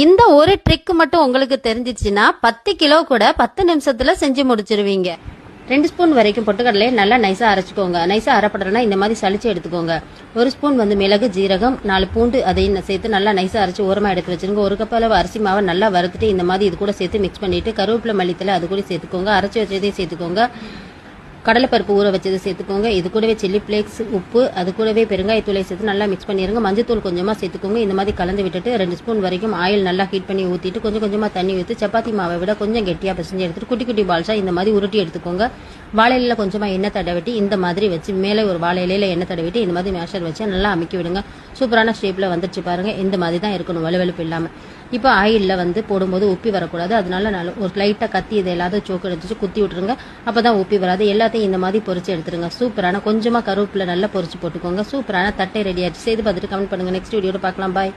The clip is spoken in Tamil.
இந்த ஒரு ட்ரிக் மட்டும் உங்களுக்கு தெரிஞ்சிச்சுன்னா 10 கிலோ கூட 10 நிமிஷத்துல செஞ்சு முடிச்சிருவீங்க. 2 ஸ்பூன் வரைக்கும் பொட்டுக்கடலையை நல்லா நைஸா அரைச்சிக்கோங்க. நைஸா அரைப்படலைன்னா இந்த மாதிரி சளிச்சு எடுத்துக்கோங்க. 1 ஸ்பூன் மிளகு, ஜீரகம், 4 பூண்டு அதையும் சேர்த்து நல்லா நைஸா அரைச்சு ஓரமா எடுத்து வச்சிருங்க. 1 கப் அளவு அரிசி மாவை நல்லா வறுத்துட்டு இந்த மாதிரி இது கூட சேர்த்து மிக்ஸ் பண்ணிட்டு கருவேப்பிலை, மல்லித்தலை அது கூட சேர்த்துக்கோங்க. அரைச்சி வச்சதையும் சேர்த்துக்கோங்க. கடலைப்பருப்பு ஊற வச்சதை சேர்த்துக்கோங்க. இது கூடவே சில்லி ஃப்ளேக்ஸ், உப்பு, அது கூடவே பெருங்காயத்தூளை சேர்த்து நல்லா மிக்ஸ் பண்ணிடுங்க. மஞ்சத்தூள் கொஞ்சமாக சேர்த்துக்கோங்க. இந்த மாதிரி கலந்து விட்டுட்டு 2 ஸ்பூன் வரைக்கும் ஆயில் நல்லா ஹீட் பண்ணி ஊற்றிட்டு கொஞ்சம் கொஞ்சமாக தண்ணி ஊற்றி சப்பாத்தி மாவை விட கொஞ்சம் கெட்டியாக பிசைஞ்சு எடுத்துட்டு குட்டி குட்டி பால்ஸாக இந்த மாதிரி உருட்டி எடுத்துக்கோங்க. வாழையில கொஞ்சமாக எண்ணெய் தடவிட்டு இந்த மாதிரி வச்சு மேலே ஒரு வாழை இலையில எண்ணெய் தடவிட்டு இந்த மாதிரி மேஷர் வச்சு நல்லா அமுக்கி விடுங்க. சூப்பரான ஷேப்பில் வந்துடுச்சு பாருங்க. இந்த மாதிரி தான் இருக்கணும், வலுவலுப்பு இல்லாமல். இப்போ ஆயிலில் போடும்போது உப்பி வரக்கூடாது. அதனால ஒரு லைட்டாக கத்தி இதை எல்லாத்தையும் சோக்கு எடுத்துச்சு குத்தி விட்டுருங்க. அப்போ தான் உப்பி வராது. எல்லாத்தையும் இந்த மாதிரி பொரிச்சு எடுத்துருங்க. சூப்பரான கொஞ்சமாக கருவேப்பிலை நல்லா பொரிச்சு போட்டுக்கோங்க. சூப்பரான தட்டை ரெடி ஆச்சு. செய்து பார்த்துட்டு கமெண்ட் பண்ணுங்க. நெக்ஸ்ட் வீடியோட பார்க்கலாம். பாய்.